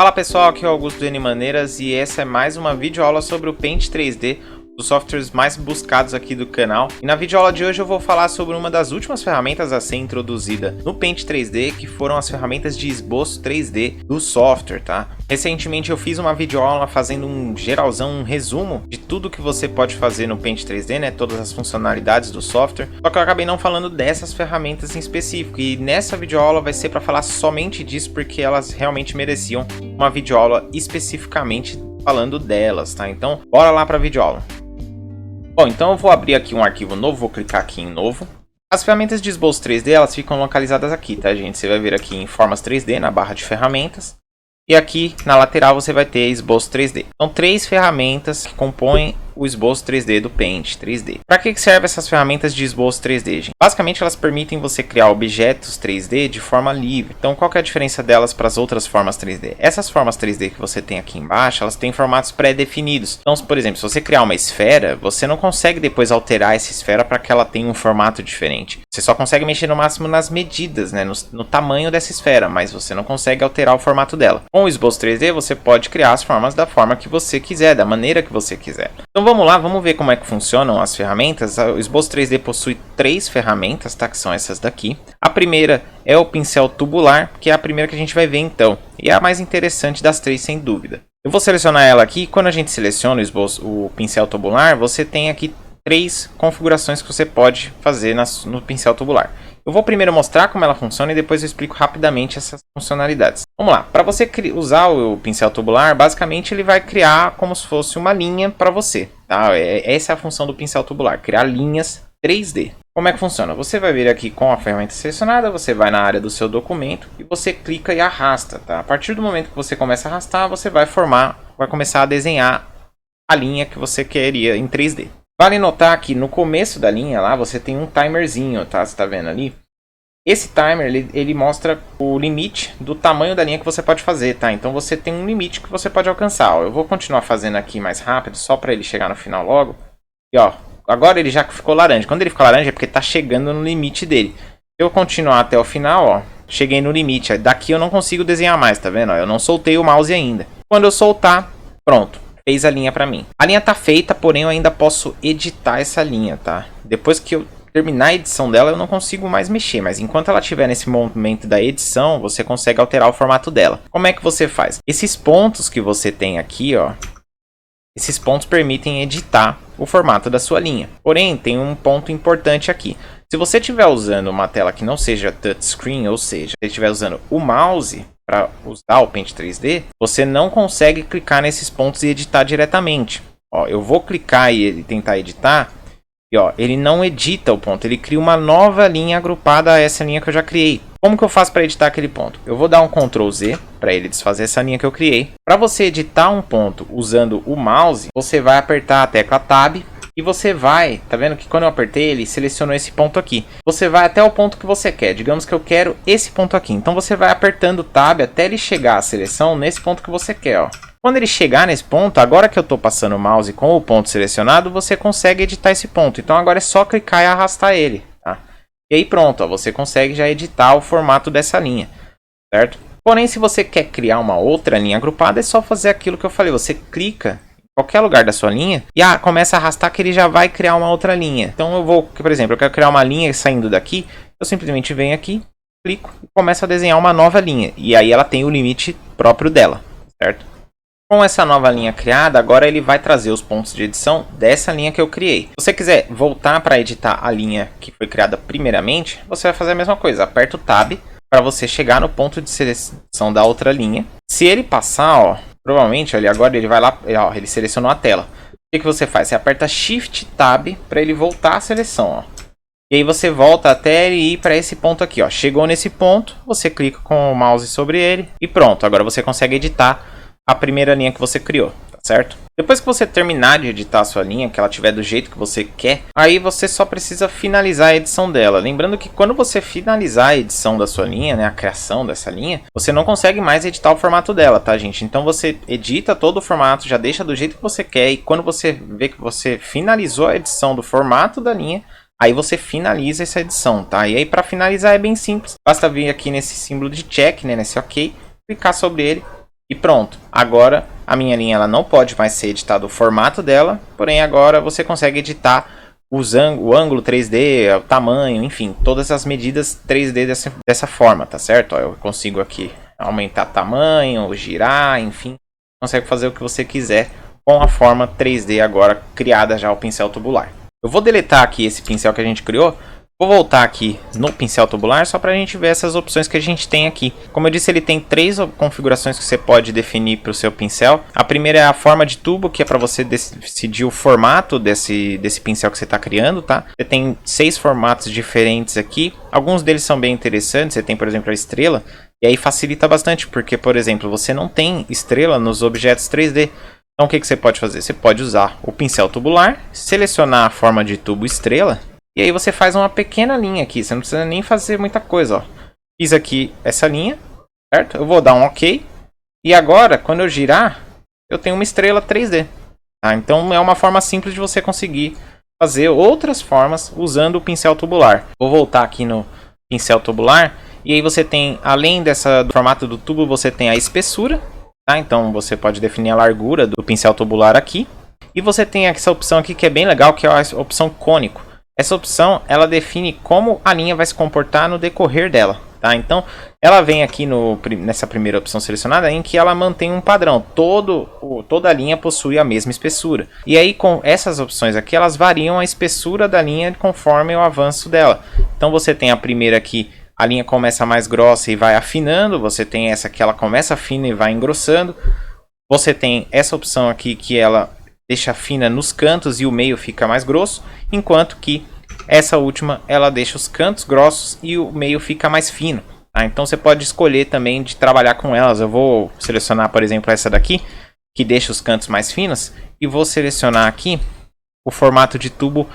Fala pessoal, aqui é o Augusto do N Maneiras e essa é mais uma videoaula sobre o Paint 3D, dos softwares mais buscados aqui do canal. E na videoaula de hoje eu vou falar sobre uma das últimas ferramentas a ser introduzida no Paint 3D, que foram as ferramentas de esboço 3D do software, tá? Recentemente eu fiz uma videoaula fazendo um geralzão, um resumo de tudo que você pode fazer no Paint 3D, né? Todas as funcionalidades do software. Só que eu acabei não falando dessas ferramentas em específico. E nessa videoaula vai ser para falar somente disso, porque elas realmente mereciam uma videoaula especificamente falando delas, tá? Então, bora lá para a videoaula. Bom, então eu vou abrir aqui um arquivo novo, vou clicar aqui em novo. As ferramentas de esboço 3D, elas ficam localizadas aqui, tá, gente? Você vai vir aqui em formas 3D, na barra de ferramentas. E aqui na lateral você vai ter esboço 3D. São três ferramentas que compõem o esboço 3D do Paint 3D. Para que servem essas ferramentas de esboço 3D, gente? Basicamente elas permitem você criar objetos 3D de forma livre. Então qual que é a diferença delas para as outras formas 3D? Essas formas 3D que você tem aqui embaixo, elas têm formatos pré-definidos. Então, por exemplo, se você criar uma esfera, você não consegue depois alterar essa esfera para que ela tenha um formato diferente. Você só consegue mexer no máximo nas medidas, né? no tamanho dessa esfera, mas você não consegue alterar o formato dela. Com o esboço 3D você pode criar as formas da forma que você quiser, da maneira que você quiser. Então vamos lá, vamos ver como é que funcionam as ferramentas. O esboço 3D possui três ferramentas, tá? Que são essas daqui. A primeira é o pincel tubular, que é a primeira que a gente vai ver então. E é a mais interessante das três, sem dúvida. Eu vou selecionar ela aqui. Quando a gente seleciona o pincel tubular, você tem aqui três configurações que você pode fazer no pincel tubular. Eu vou primeiro mostrar como ela funciona e depois eu explico rapidamente essas funcionalidades. Vamos lá, para você usar o pincel tubular, basicamente ele vai criar como se fosse uma linha para você. Tá? Essa é a função do pincel tubular, criar linhas 3D. Como é que funciona? Você vai vir aqui com a ferramenta selecionada, você vai na área do seu documento e você clica e arrasta. Tá? A partir do momento que você começa a arrastar, você vai começar a desenhar a linha que você queria em 3D. Vale notar que no começo da linha lá você tem um timerzinho, tá? Você tá vendo ali? Esse timer ele mostra o limite do tamanho da linha que você pode fazer, tá? Então você tem um limite que você pode alcançar. Ó, eu vou continuar fazendo aqui mais rápido, só para ele chegar no final logo. E ó, agora ele já ficou laranja. Quando ele ficou laranja é porque tá chegando no limite dele. Se eu continuar até o final, ó, cheguei no limite. Daqui eu não consigo desenhar mais, tá vendo? Ó, eu não soltei o mouse ainda. Quando eu soltar, pronto. Fez a linha para mim. A linha tá feita, porém eu ainda posso editar essa linha, tá? Depois que eu terminar a edição dela, eu não consigo mais mexer, mas enquanto ela estiver nesse momento da edição, você consegue alterar o formato dela. Como é que você faz? Esses pontos que você tem aqui, ó, esses pontos permitem editar o formato da sua linha. Porém, tem um ponto importante aqui. Se você estiver usando uma tela que não seja touchscreen, ou seja, se estiver usando o mouse para usar o Paint 3D, você não consegue clicar nesses pontos e editar diretamente. Ó, eu vou clicar e tentar editar, e ó, ele não edita o ponto, ele cria uma nova linha agrupada a essa linha que eu já criei. Como que eu faço para editar aquele ponto? Eu vou dar um Ctrl Z para ele desfazer essa linha que eu criei. Para você editar um ponto usando o mouse, você vai apertar a tecla Tab. E você vai, tá vendo que quando eu apertei ele selecionou esse ponto aqui. Você vai até o ponto que você quer, digamos que eu quero esse ponto aqui. Então você vai apertando o Tab até ele chegar à seleção nesse ponto que você quer, ó. Quando ele chegar nesse ponto, agora que eu estou passando o mouse com o ponto selecionado, você consegue editar esse ponto. Então agora é só clicar e arrastar ele, tá? E aí pronto, ó, você consegue já editar o formato dessa linha, certo? Porém, se você quer criar uma outra linha agrupada, é só fazer aquilo que eu falei. Você clica qualquer lugar da sua linha e começa a arrastar que ele já vai criar uma outra linha. Então eu vou, por exemplo, eu quero criar uma linha saindo daqui, eu simplesmente venho aqui, clico e começo a desenhar uma nova linha. E aí ela tem o limite próprio dela, certo? Com essa nova linha criada, agora ele vai trazer os pontos de edição dessa linha que eu criei. Se você quiser voltar para editar a linha que foi criada primeiramente, você vai fazer a mesma coisa. Aperta o Tab para você chegar no ponto de seleção da outra linha. Se ele passar, ó, provavelmente agora ele vai lá, ó, ele selecionou a tela. O que você faz? Você aperta Shift Tab para ele voltar à seleção, ó. E aí você volta até ele ir para esse ponto aqui, ó. Chegou nesse ponto, você clica com o mouse sobre ele e pronto. Agora você consegue editar a primeira linha que você criou, tá certo? Depois que você terminar de editar a sua linha, que ela tiver do jeito que você quer, aí você só precisa finalizar a edição dela. Lembrando que quando você finalizar a edição da sua linha, né, a criação dessa linha, você não consegue mais editar o formato dela, tá, gente? Então você edita todo o formato, já deixa do jeito que você quer, e quando você vê que você finalizou a edição do formato da linha, aí você finaliza essa edição, tá? E aí para finalizar é bem simples, basta vir aqui nesse símbolo de check, né, nesse OK, clicar sobre ele E pronto, agora a minha linha ela não pode mais ser editada o formato dela, porém agora você consegue editar o ângulo 3D, o tamanho, enfim, todas as medidas 3D dessa forma, tá certo? Ó, eu consigo aqui aumentar tamanho, girar, enfim, consegue fazer o que você quiser com a forma 3D agora criada já o pincel tubular. Eu vou deletar aqui esse pincel que a gente criou. Vou voltar aqui no pincel tubular só para a gente ver essas opções que a gente tem aqui. Como eu disse, ele tem 3 configurações que você pode definir para o seu pincel. A primeira é a forma de tubo, que é para você decidir o formato desse pincel que você está criando, tá? Você tem 6 formatos diferentes aqui. Alguns deles são bem interessantes. Você tem, por exemplo, a estrela. E aí facilita bastante, porque, por exemplo, você não tem estrela nos objetos 3D. Então o que você pode fazer? Você pode usar o pincel tubular, selecionar a forma de tubo estrela. E aí você faz uma pequena linha aqui, você não precisa nem fazer muita coisa, ó. Fiz aqui essa linha, certo? Eu vou dar um OK. E agora, quando eu girar, eu tenho uma estrela 3D. Tá? Então é uma forma simples de você conseguir fazer outras formas usando o pincel tubular. Vou voltar aqui no pincel tubular. E aí você tem, além do formato do tubo, você tem a espessura. Tá? Então você pode definir a largura do pincel tubular aqui. E você tem essa opção aqui que é bem legal, que é a opção cônico. Essa opção, ela define como a linha vai se comportar no decorrer dela, tá? Então, ela vem aqui nessa primeira opção selecionada, em que ela mantém um padrão. Toda a linha possui a mesma espessura. E aí, com essas opções aqui, elas variam a espessura da linha conforme o avanço dela. Então, você tem a primeira aqui, a linha começa mais grossa e vai afinando. Você tem essa que ela começa fina e vai engrossando. Você tem essa opção aqui que ela deixa fina nos cantos e o meio fica mais grosso, enquanto que essa última ela deixa os cantos grossos e o meio fica mais fino. Tá? Então você pode escolher também de trabalhar com elas. Eu vou selecionar, por exemplo, essa daqui, que deixa os cantos mais finos, e vou selecionar aqui o formato de tubo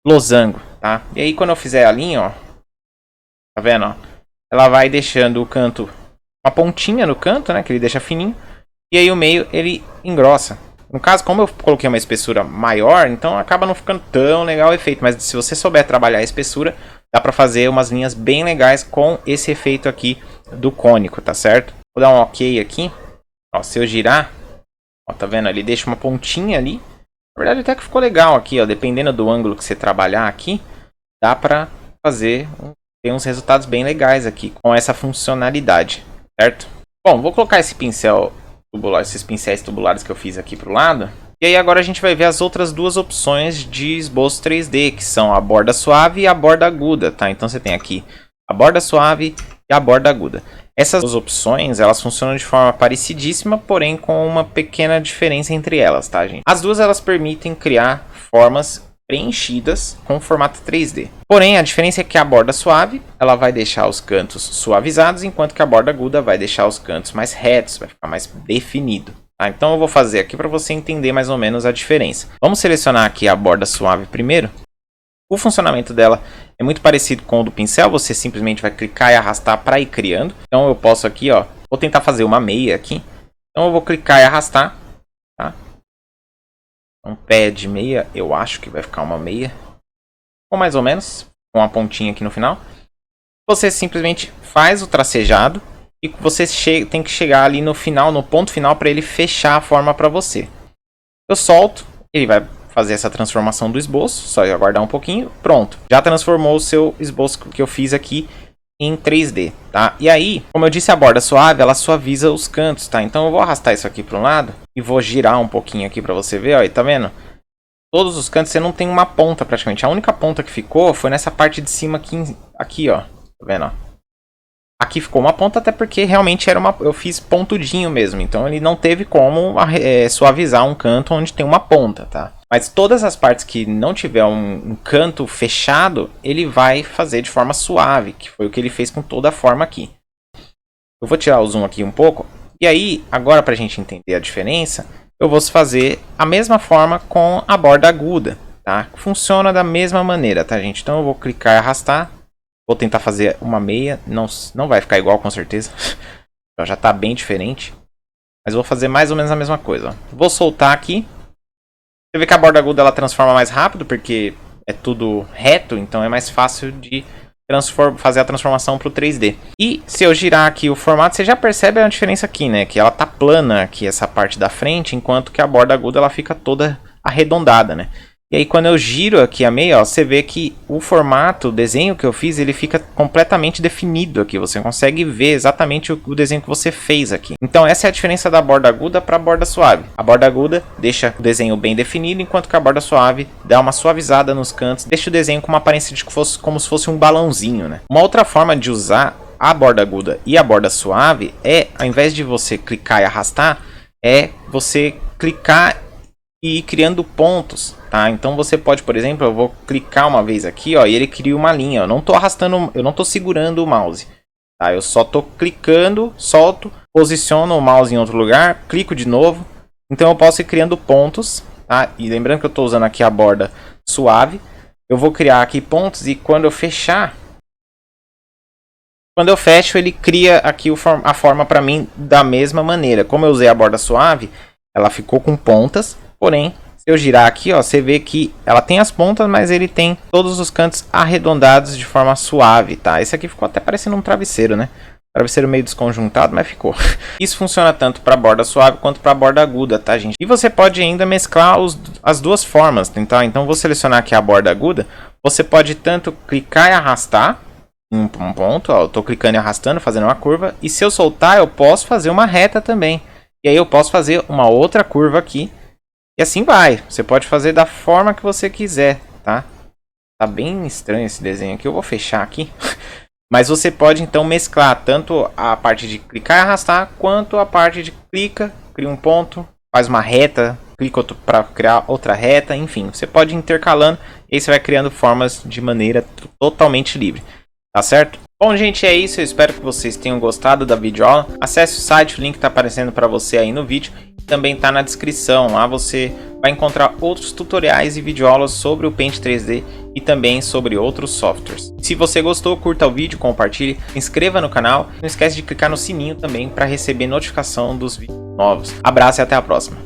losango. Tá? E aí quando eu fizer a linha, ó, tá vendo? Ó, ela vai deixando o canto, uma pontinha no canto, né, que ele deixa fininho, e aí o meio ele engrossa. No caso, como eu coloquei uma espessura maior, então acaba não ficando tão legal o efeito. Mas se você souber trabalhar a espessura, dá pra fazer umas linhas bem legais com esse efeito aqui do cônico, tá certo? Vou dar um OK aqui. Ó, se eu girar, ó, tá vendo? Ele deixa uma pontinha ali. Na verdade até que ficou legal aqui, ó. Dependendo do ângulo que você trabalhar aqui, dá pra fazer, tem uns resultados bem legais aqui com essa funcionalidade, certo? Bom, vou colocar esse pincel tubular, esses pincéis tubulares que eu fiz aqui pro lado. E aí agora a gente vai ver as outras duas opções de esboço 3D, que são a borda suave e a borda aguda, tá? Então você tem aqui a borda suave e a borda aguda. Essas duas opções, elas funcionam de forma parecidíssima, porém com uma pequena diferença entre elas, tá, gente? As duas, elas permitem criar formas preenchidas com formato 3D. Porém, a diferença é que a borda suave, ela vai deixar os cantos suavizados, enquanto que a borda aguda vai deixar os cantos mais retos, vai ficar mais definido. Tá? Então eu vou fazer aqui para você entender mais ou menos a diferença. Vamos selecionar aqui a borda suave primeiro. O funcionamento dela é muito parecido com o do pincel, você simplesmente vai clicar e arrastar para ir criando. Então eu posso aqui, ó, vou tentar fazer uma meia aqui. Então eu vou clicar e arrastar, tá? Um pé de meia, eu acho que vai ficar uma meia. Ou mais ou menos, com uma pontinha aqui no final. Você simplesmente faz o tracejado e você tem que chegar ali no final, no ponto final, para ele fechar a forma para você. Eu solto, ele vai fazer essa transformação do esboço, só eu aguardar um pouquinho, pronto. Já transformou o seu esboço que eu fiz aqui em 3D, tá? E aí, como eu disse, a borda suave, ela suaviza os cantos, tá? Então eu vou arrastar isso aqui para um lado e vou girar um pouquinho aqui para você ver, ó, e tá vendo? Todos os cantos você não tem uma ponta praticamente. A única ponta que ficou foi nessa parte de cima aqui, ó. Tá vendo, ó? Aqui ficou uma ponta até porque realmente eu fiz pontudinho mesmo. Então ele não teve como suavizar um canto onde tem uma ponta, tá? Mas todas as partes que não tiver um canto fechado, ele vai fazer de forma suave, que foi o que ele fez com toda a forma aqui. Eu vou tirar o zoom aqui um pouco. E aí, agora pra gente entender a diferença, eu vou fazer a mesma forma com a borda aguda, tá? Funciona da mesma maneira, tá, gente? Então eu vou clicar e arrastar. Vou tentar fazer uma meia. Não vai ficar igual, com certeza. Já tá bem diferente. Mas vou fazer mais ou menos a mesma coisa, ó. Vou soltar aqui. Você vê que a borda aguda ela transforma mais rápido, porque é tudo reto, então é mais fácil de fazer a transformação para o 3D. E se eu girar aqui o formato, você já percebe a diferença aqui, né? Que ela tá plana aqui, essa parte da frente, enquanto que a borda aguda ela fica toda arredondada, né? E aí quando eu giro aqui a meia, ó, você vê que o formato, o desenho que eu fiz, ele fica completamente definido aqui. Você consegue ver exatamente o desenho que você fez aqui. Então essa é a diferença da borda aguda para a borda suave. A borda aguda deixa o desenho bem definido, enquanto que a borda suave dá uma suavizada nos cantos, deixa o desenho com uma aparência de como se fosse um balãozinho, né? Uma outra forma de usar a borda aguda e a borda suave é, ao invés de você clicar e arrastar, é você clicar e ir criando pontos, tá? Então você pode, por exemplo, eu vou clicar uma vez aqui, ó, e ele cria uma linha. Eu não tô arrastando, eu não tô segurando o mouse, tá? Eu só tô clicando, solto, posiciono o mouse em outro lugar, clico de novo. Então eu posso ir criando pontos, tá? E lembrando que eu tô usando aqui a borda suave, eu vou criar aqui pontos e quando eu fechar, quando eu fecho, ele cria aqui a forma para mim da mesma maneira. Como eu usei a borda suave, ela ficou com pontas. Porém, se eu girar aqui, ó, você vê que ela tem as pontas, mas ele tem todos os cantos arredondados de forma suave, tá? Esse aqui ficou até parecendo um travesseiro, né? Travesseiro meio desconjuntado, mas ficou. Isso funciona tanto para a borda suave quanto para a borda aguda, tá, gente? E você pode ainda mesclar as duas formas, tá? Então, vou selecionar aqui a borda aguda. Você pode tanto clicar e arrastar um ponto, ó, eu tô clicando e arrastando, fazendo uma curva. E se eu soltar, eu posso fazer uma reta também. E aí eu posso fazer uma outra curva aqui. E assim vai. Você pode fazer da forma que você quiser, tá? Tá bem estranho esse desenho aqui. Eu vou fechar aqui. Mas você pode então mesclar tanto a parte de clicar e arrastar, quanto a parte de clica, cria um ponto, faz uma reta, clica para criar outra reta, enfim. Você pode ir intercalando e aí você vai criando formas de maneira totalmente livre. Tá certo? Bom, gente, é isso. Eu espero que vocês tenham gostado da videoaula. Acesse o site, o link está aparecendo para você aí no vídeo. Também está na descrição. Lá você vai encontrar outros tutoriais e videoaulas sobre o Paint 3D e também sobre outros softwares. Se você gostou, curta o vídeo, compartilhe, se inscreva no canal. Não esquece de clicar no sininho também para receber notificação dos vídeos novos. Abraço e até a próxima.